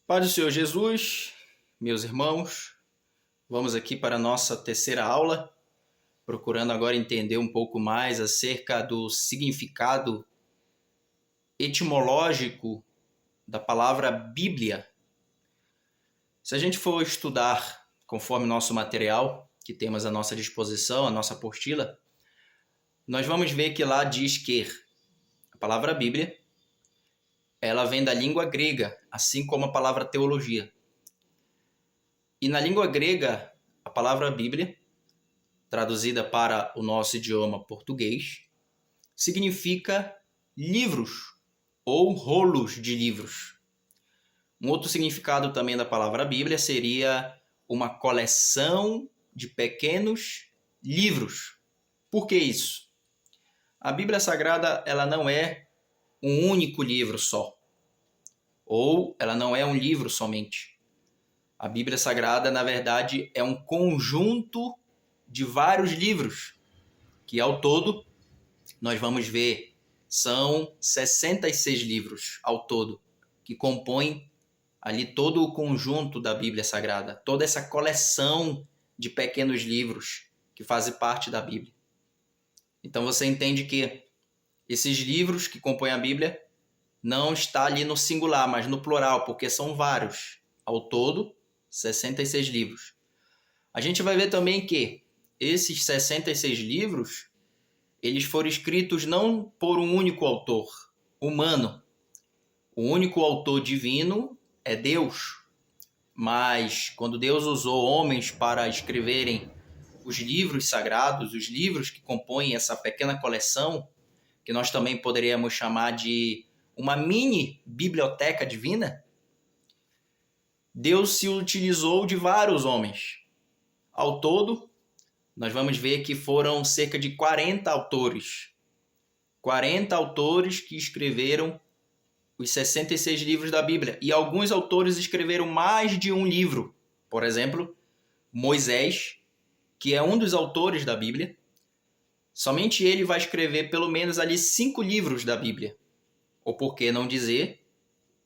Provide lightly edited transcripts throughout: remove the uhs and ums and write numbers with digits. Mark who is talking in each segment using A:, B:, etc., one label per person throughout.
A: Paz do Senhor Jesus, meus irmãos, vamos aqui para a nossa terceira aula, procurando agora entender um pouco mais acerca do significado etimológico da palavra Bíblia. Se a gente for estudar conforme nosso material, que temos à nossa disposição, a nossa apostila, nós vamos ver que lá diz que a palavra Bíblia ela vem da língua grega, assim como a palavra teologia. E na língua grega, a palavra Bíblia, traduzida para o nosso idioma português, significa livros ou rolos de livros. Um outro significado também da palavra Bíblia seria uma coleção de pequenos livros. Por que isso? A Bíblia Sagrada ela não é um único livro só, ou ela não é um livro somente. A Bíblia Sagrada, na verdade, é um conjunto de vários livros, que ao todo, nós vamos ver, são 66 livros ao todo, que compõem ali todo o conjunto da Bíblia Sagrada, toda essa coleção de pequenos livros que fazem parte da Bíblia. Então você entende que esses livros que compõem a Bíblia não está ali no singular, mas no plural, porque são vários. Ao todo, 66 livros. A gente vai ver também que esses 66 livros, eles foram escritos não por um único autor humano. O único autor divino é Deus. Mas quando Deus usou homens para escreverem os livros sagrados, os livros que compõem essa pequena coleção, que nós também poderíamos chamar de uma mini biblioteca divina, Deus se utilizou de vários homens. Ao todo, nós vamos ver que foram cerca de 40 autores. 40 autores que escreveram os 66 livros da Bíblia. E alguns autores escreveram mais de um livro. Por exemplo, Moisés, que é um dos autores da Bíblia, somente ele vai escrever pelo menos ali 5 livros da Bíblia. Ou por que não dizer,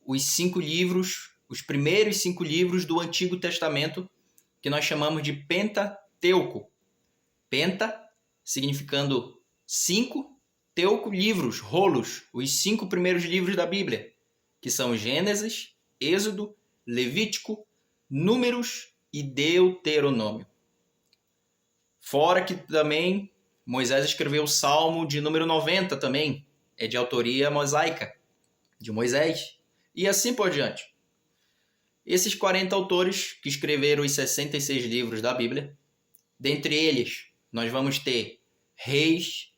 A: os 5 livros, os primeiros 5 livros do Antigo Testamento, que nós chamamos de Pentateuco. Penta, significando 5, teuco, livros, rolos, os 5 primeiros livros da Bíblia, que são Gênesis, Êxodo, Levítico, Números e Deuteronômio. Fora que também Moisés escreveu o Salmo de número 90 também, é de autoria mosaica, de Moisés, e assim por diante. Esses 40 autores que escreveram os 66 livros da Bíblia, dentre eles, nós vamos ter reis,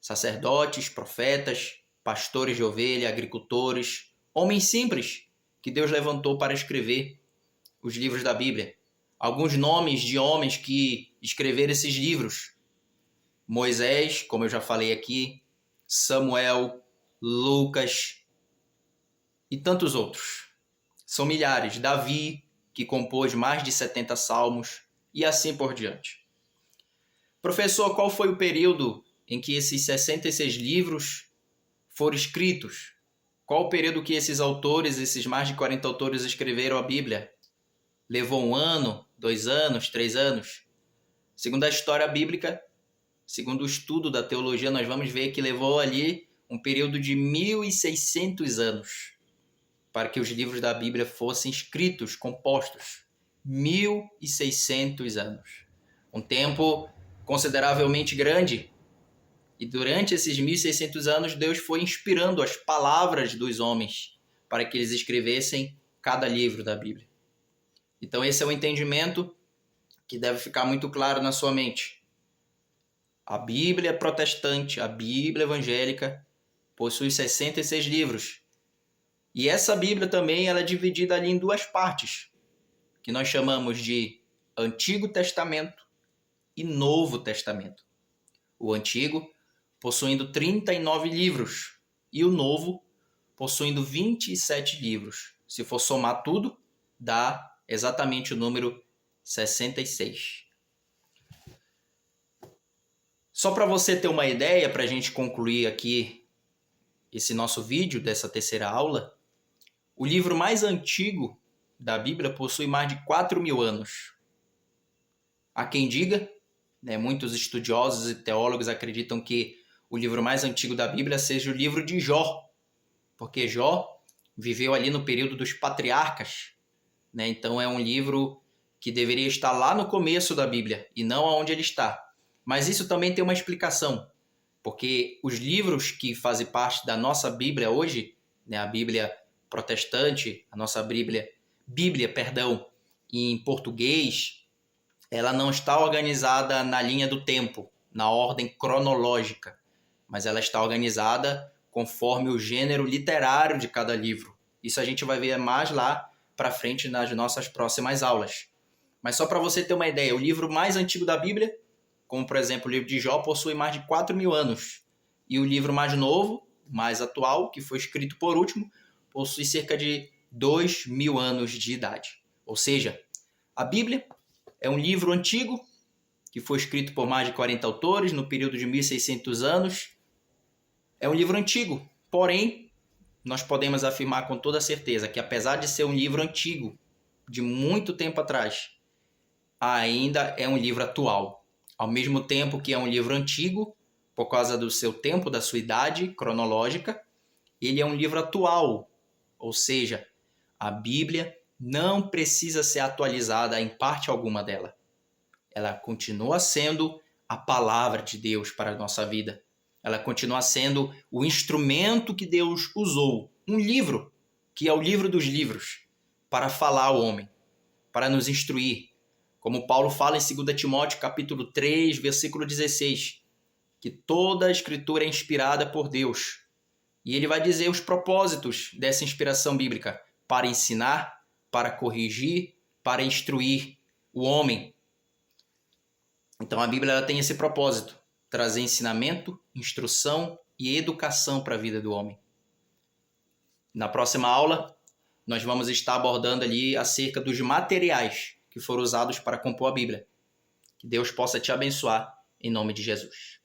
A: sacerdotes, profetas, pastores de ovelha, agricultores, homens simples que Deus levantou para escrever os livros da Bíblia. Alguns nomes de homens que escreveram esses livros: Moisés, como eu já falei aqui, Samuel, Lucas e tantos outros. São milhares. Davi, que compôs mais de 70 salmos, e assim por diante. Professor, qual foi o período em que esses 66 livros foram escritos? Qual o período que esses autores, esses mais de 40 autores, escreveram a Bíblia? Levou 1 ano, 2 anos, 3 anos? Segundo a história bíblica, segundo o estudo da teologia, nós vamos ver que levou ali um período de 1.600 anos para que os livros da Bíblia fossem escritos, compostos. 1.600 anos. Um tempo consideravelmente grande. E durante esses 1.600 anos, Deus foi inspirando as palavras dos homens para que eles escrevessem cada livro da Bíblia. Então esse é o entendimento que deve ficar muito claro na sua mente. A Bíblia protestante, a Bíblia evangélica, possui 66 livros. E essa Bíblia também ela é dividida ali em 2 partes, que nós chamamos de Antigo Testamento e Novo Testamento. O Antigo possuindo 39 livros e o Novo possuindo 27 livros. Se for somar tudo, dá exatamente o número 66. Só para você ter uma ideia, para a gente concluir aqui esse nosso vídeo dessa terceira aula, o livro mais antigo da Bíblia possui mais de 4.000 anos. Há quem diga, né, muitos estudiosos e teólogos acreditam que o livro mais antigo da Bíblia seja o livro de Jó, porque Jó viveu ali no período dos patriarcas, né? Então é um livro que deveria estar lá no começo da Bíblia e não aonde ele está. Mas isso também tem uma explicação, porque os livros que fazem parte da nossa Bíblia hoje, né, a Bíblia protestante, a nossa Bíblia, em português, ela não está organizada na linha do tempo, na ordem cronológica, mas ela está organizada conforme o gênero literário de cada livro. Isso a gente vai ver mais lá para frente nas nossas próximas aulas. Mas só para você ter uma ideia, o livro mais antigo da Bíblia, como por exemplo o livro de Jó, possui mais de 4.000 anos. E o livro mais novo, mais atual, que foi escrito por último, possui cerca de 2.000 anos de idade. Ou seja, a Bíblia é um livro antigo, que foi escrito por mais de 40 autores, no período de 1.600 anos. É um livro antigo, porém, nós podemos afirmar com toda certeza que, apesar de ser um livro antigo, de muito tempo atrás, ainda é um livro atual. Ao mesmo tempo que é um livro antigo, por causa do seu tempo, da sua idade cronológica, ele é um livro atual, ou seja, a Bíblia não precisa ser atualizada em parte alguma dela. Ela continua sendo a palavra de Deus para a nossa vida. Ela continua sendo o instrumento que Deus usou, um livro, que é o livro dos livros, para falar ao homem, para nos instruir. Como Paulo fala em 2 Timóteo capítulo 3, versículo 16, que toda a escritura é inspirada por Deus. E ele vai dizer os propósitos dessa inspiração bíblica: para ensinar, para corrigir, para instruir o homem. Então a Bíblia ela tem esse propósito: trazer ensinamento, instrução e educação para a vida do homem. Na próxima aula, nós vamos estar abordando ali acerca dos materiais que foram usados para compor a Bíblia. Que Deus possa te abençoar, em nome de Jesus.